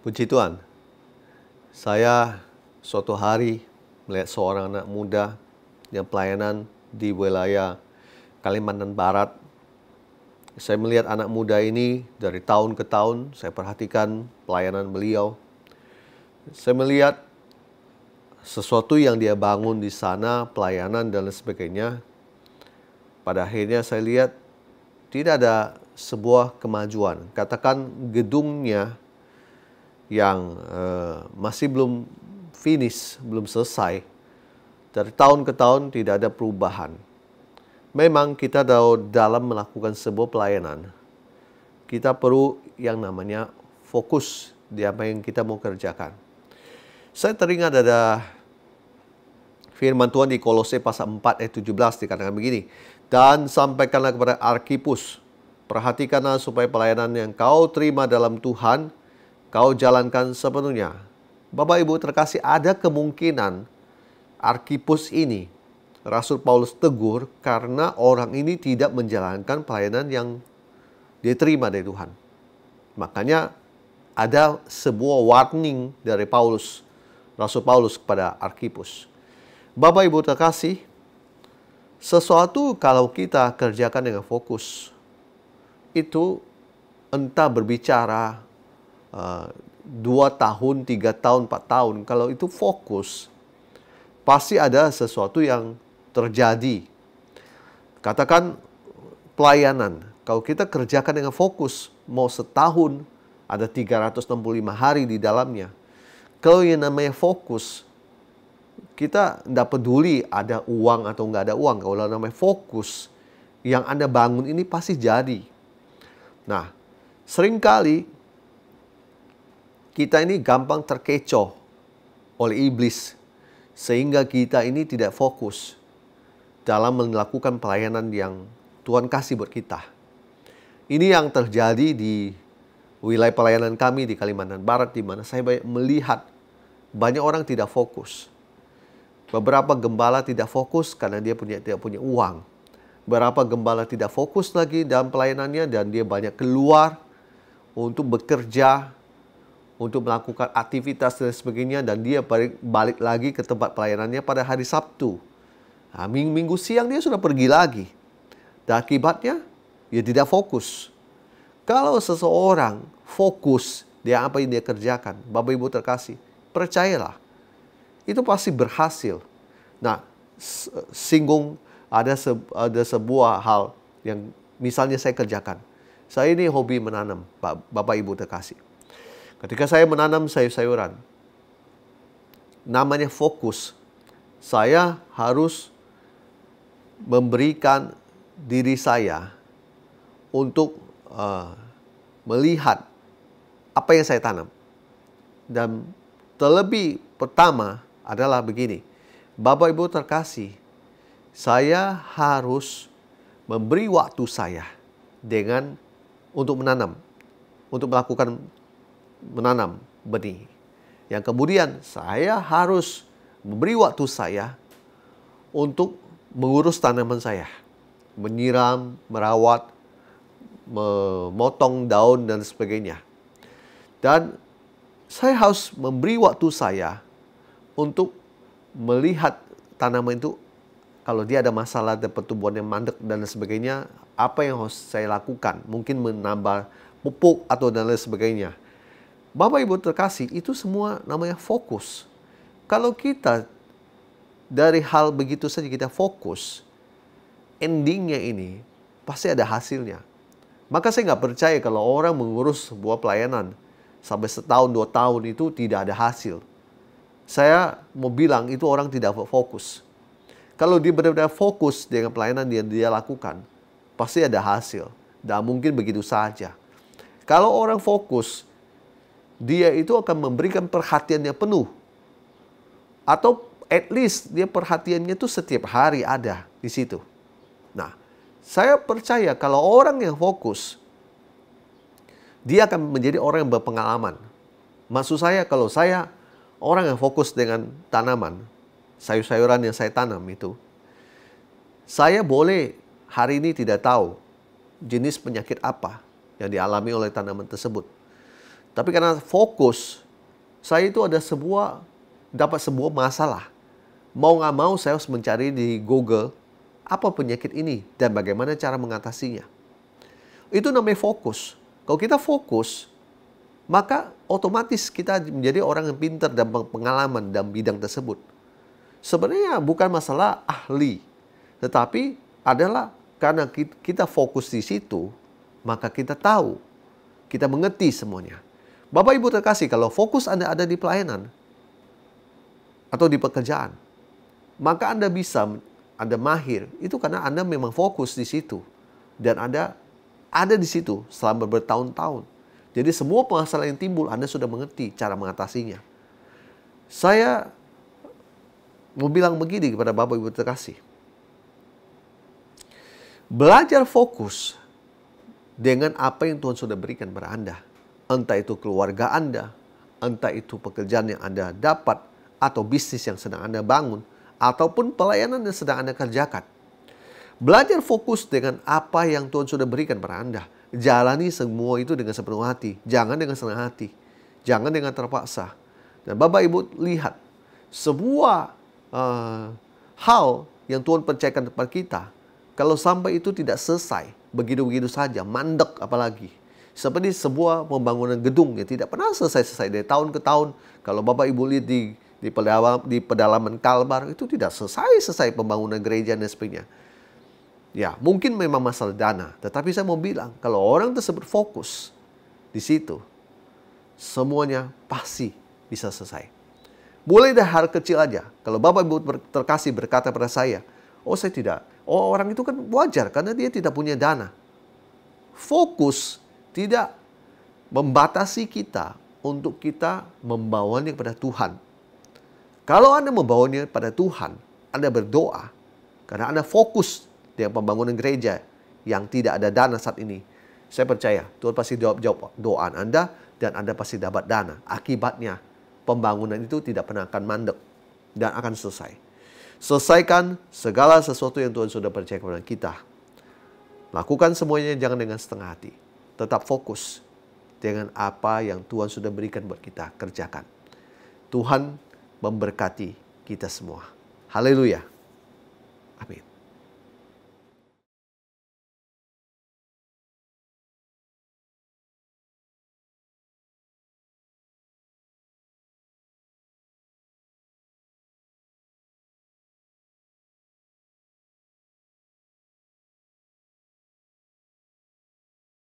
Puji Tuhan, saya suatu hari melihat seorang anak muda yang pelayanan di wilayah Kalimantan Barat. Saya melihat anak muda ini dari tahun ke tahun, saya perhatikan pelayanan beliau. Saya melihat sesuatu yang dia bangun di sana, pelayanan dan lain sebagainya. Pada akhirnya saya lihat tidak ada sebuah kemajuan. Katakan gedungnya yang masih belum finish, belum selesai. Dari tahun ke tahun tidak ada perubahan. Memang kita dalam melakukan sebuah pelayanan, kita perlu yang namanya fokus di apa yang kita mau kerjakan. Saya teringat ada firman Tuhan di Kolose pasal 4 ayat 17 dikatakan begini. Dan sampaikanlah kepada Arkipus, perhatikanlah supaya pelayanan yang kau terima dalam Tuhan, kau jalankan sepenuhnya. Bapak Ibu terkasih, ada kemungkinan Arkipus ini Rasul Paulus tegur karena orang ini tidak menjalankan pelayanan yang dia terima dari Tuhan. Makanya ada sebuah warning dari Rasul Paulus kepada Arkipus. Bapak Ibu terkasih, sesuatu kalau kita kerjakan dengan fokus, itu entah berbicara 2 tahun, 3 tahun, 4 tahun. Kalau itu fokus, pasti ada sesuatu yang terjadi. Katakan pelayanan, kalau kita kerjakan dengan fokus, mau setahun, ada 365 hari di dalamnya. Kalau yang namanya fokus, kita tidak peduli ada uang atau nggak ada uang. Kalau namanya fokus, yang Anda bangun ini pasti jadi. Nah, seringkali kita ini gampang terkecoh oleh iblis, sehingga kita ini tidak fokus dalam melakukan pelayanan yang Tuhan kasih buat kita. Ini yang terjadi di wilayah pelayanan kami di Kalimantan Barat, di mana saya melihat banyak orang tidak fokus. Beberapa gembala tidak fokus karena dia tidak punya uang. Beberapa gembala tidak fokus lagi dalam pelayanannya dan dia banyak keluar untuk bekerja, untuk melakukan aktivitas dan sebagainya, dan dia balik lagi ke tempat pelayanannya pada hari Sabtu. Nah, minggu siang dia sudah pergi lagi. Dan akibatnya, dia tidak fokus. Kalau seseorang fokus di apa yang dia kerjakan, Bapak Ibu terkasih, percayalah, itu pasti berhasil. Nah, ada sebuah hal yang misalnya saya kerjakan. Saya ini hobi menanam, Bapak Ibu terkasih. Ketika saya menanam sayur-sayuran, namanya fokus. Saya harus memberikan diri saya untuk melihat apa yang saya tanam. Dan terlebih pertama adalah begini, Bapak Ibu terkasih, saya harus memberi waktu saya untuk menanam, untuk menanam benih. Yang kemudian saya harus memberi waktu saya untuk mengurus tanaman saya, menyiram, merawat, memotong daun dan sebagainya. Dan saya harus memberi waktu saya untuk melihat tanaman itu, kalau dia ada masalah, ada pertumbuhan yang mandek dan sebagainya, apa yang harus saya lakukan? Mungkin menambah pupuk atau dan lain sebagainya. Bapak Ibu terkasih, itu semua namanya fokus. Kalau kita dari hal begitu saja kita fokus, endingnya ini pasti ada hasilnya. Maka saya nggak percaya kalau orang mengurus sebuah pelayanan sampai 1 tahun, 2 tahun itu tidak ada hasil. Saya mau bilang itu orang tidak fokus. Kalau dia benar-benar fokus dengan pelayanan yang dia lakukan, pasti ada hasil. Dan mungkin begitu saja. Kalau orang fokus, dia itu akan memberikan perhatiannya penuh. Atau at least dia perhatiannya itu setiap hari ada di situ. Nah, saya percaya kalau orang yang fokus, dia akan menjadi orang yang berpengalaman. Maksud saya, kalau saya orang yang fokus dengan tanaman, sayur-sayuran yang saya tanam itu, saya boleh hari ini tidak tahu jenis penyakit apa yang dialami oleh tanaman tersebut. Tapi karena fokus, saya itu dapat sebuah masalah. Mau nggak mau saya harus mencari di Google apa penyakit ini dan bagaimana cara mengatasinya. Itu namanya fokus. Kalau kita fokus, maka otomatis kita menjadi orang yang pintar dan pengalaman dalam bidang tersebut. Sebenarnya bukan masalah ahli, tetapi adalah karena kita fokus di situ, maka kita tahu, kita mengerti semuanya. Bapak Ibu terkasih, kalau fokus Anda ada di pelayanan atau di pekerjaan, maka Anda mahir. Itu karena Anda memang fokus di situ. Dan Anda ada di situ selama bertahun-tahun. Jadi semua masalah yang timbul, Anda sudah mengerti cara mengatasinya. Saya mau bilang begini kepada Bapak Ibu terkasih. Belajar fokus dengan apa yang Tuhan sudah berikan kepada Anda. Entah itu keluarga Anda, entah itu pekerjaan yang Anda dapat, atau bisnis yang sedang Anda bangun, ataupun pelayanan yang sedang Anda kerjakan. Belajar fokus dengan apa yang Tuhan sudah berikan kepada Anda. Jalani semua itu dengan sepenuh hati. Jangan dengan setengah hati. Jangan dengan terpaksa. Dan Bapak Ibu lihat, sebuah hal yang Tuhan percayakan kepada kita, kalau sampai itu tidak selesai, begitu-begitu saja, mandek apalagi. Seperti sebuah pembangunan gedung yang tidak pernah selesai-selesai dari tahun ke tahun. Kalau Bapak Ibu lihat di pedalaman Kalbar, itu tidak selesai-selesai pembangunan gereja dan sebagainya. Ya, mungkin memang masalah dana. Tetapi saya mau bilang, kalau orang tersebut fokus di situ, semuanya pasti bisa selesai. Mulai dari hal kecil aja. Kalau Bapak Ibu terkasih berkata pada saya, saya tidak. Orang itu kan wajar karena dia tidak punya dana. Fokus tidak membatasi kita untuk kita membawanya kepada Tuhan. Kalau Anda membawanya pada Tuhan, Anda berdoa, karena Anda fokus dengan pembangunan gereja yang tidak ada dana saat ini. Saya percaya Tuhan pasti jawab doa Anda dan Anda pasti dapat dana. Akibatnya pembangunan itu tidak pernah akan mandek dan akan selesai. Selesaikan segala sesuatu yang Tuhan sudah percaya kepada kita. Lakukan semuanya jangan dengan setengah hati. Tetap fokus dengan apa yang Tuhan sudah berikan buat kita kerjakan. Tuhan memberkati kita semua. Haleluya. Amin.